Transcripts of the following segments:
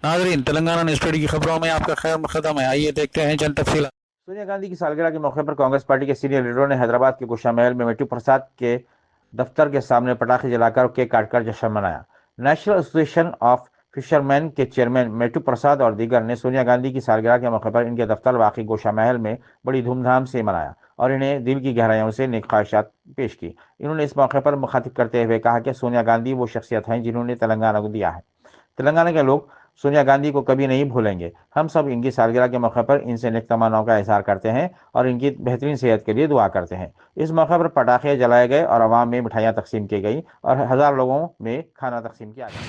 नाजरीन, Telangana news today की खबरों में आपका खैर मकदम है। आइए देखते हैं चंद तफसीलात। सोनिया गांधी की सालगिरह के मौके पर कांग्रेस पार्टी के सीनियर लीडरों ने हैदराबाद के गोशा महल में मेट्टू प्रसाद के दफ्तर के सामने पटाखे जलाकर और केक काटकर जश्न मनाया। नेशनल एसोसिएशन ऑफ फिशरमैन के चेयरमैन मेट्टू प्रसाद और दीगर ने सोनिया गांधी की सालगिरह के मौके पर इनके दफ्तर वाकई गोशा महल में बड़ी धूमधाम से मनाया और इन्हें दिल की गहराइयों से नेक ख्वाहिशात पेश की। इन्होंने इस मौके पर मुखातिब करते हुए कहा कि सोनिया गांधी वो शख्सियत हैं जिन्होंने तेलंगाना को दिया है। तेलंगाना के लोग सोनिया गांधी को कभी नहीं भूलेंगे। हम सब इनकी सालगिरह के मौके पर इनसे नेक तमन्नाओं का इजहार करते हैं और इनकी बेहतरीन सेहत के लिए दुआ करते हैं। इस मौके पर पटाखे जलाए गए और आवाम में मिठाइयाँ तकसीम की गई और हजार लोगों में खाना तकसीम किया गया।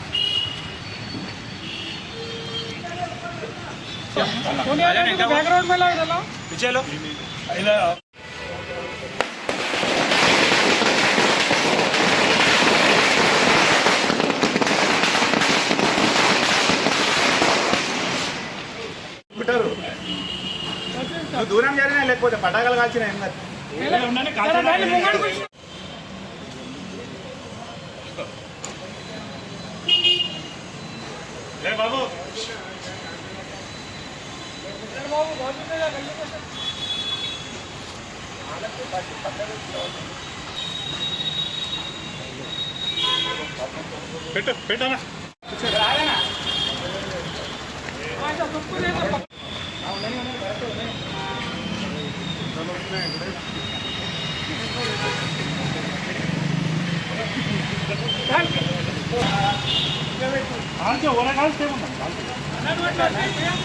बैकग्राउंड में लग डाला पीछे लो పెట్టారు నువ్వు దూరం జరిగినా లేకపోతే పటాకాలు కాల్చిన ఏం కాదు లే బాబు పెట్టు పెట్టనా కాల్చే ఓలా కాల్చే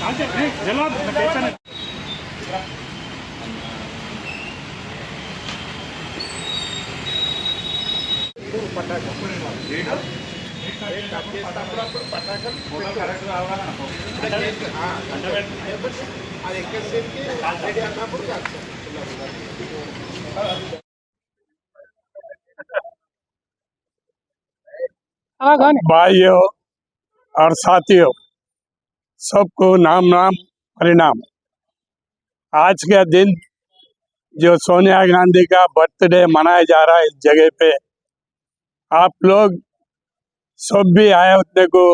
కాల్చే జలా పెట్టాను भाइयों और साथियों, सबको नाम नाम परिणाम। आज का दिन जो सोनिया गांधी का बर्थडे मनाया जा रहा है, इस जगह पे आप लोग सब भी आए होते को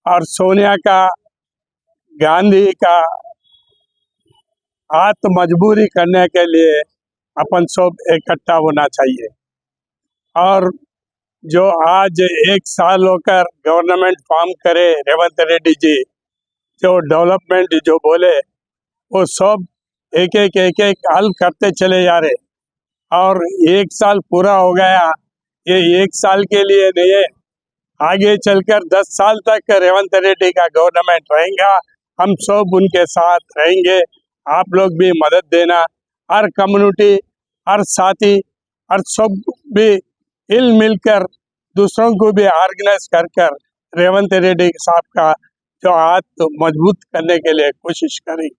और सोनिया का गांधी का हाथ मजबूरी करने के लिए अपन सब इकट्ठा होना चाहिए। और जो आज 1 साल होकर गवर्नमेंट फॉर्म करे रेवंत रेड्डी जी, जो डेवलपमेंट जो बोले वो सब एक एक हल करते चले जा रहे। और 1 साल पूरा हो गया, ये 1 साल के लिए नहीं है, आगे चलकर 10 साल तक रेवंत रेड्डी का गवर्नमेंट रहेगा। हम सब उनके साथ रहेंगे। आप लोग भी मदद देना, हर कम्युनिटी, हर साथी, हर सब भी हिल मिलकर दूसरों को भी ऑर्गेनाइज कर रेवंत रेड्डी साहब का जो हाथ मजबूत करने के लिए कोशिश करें।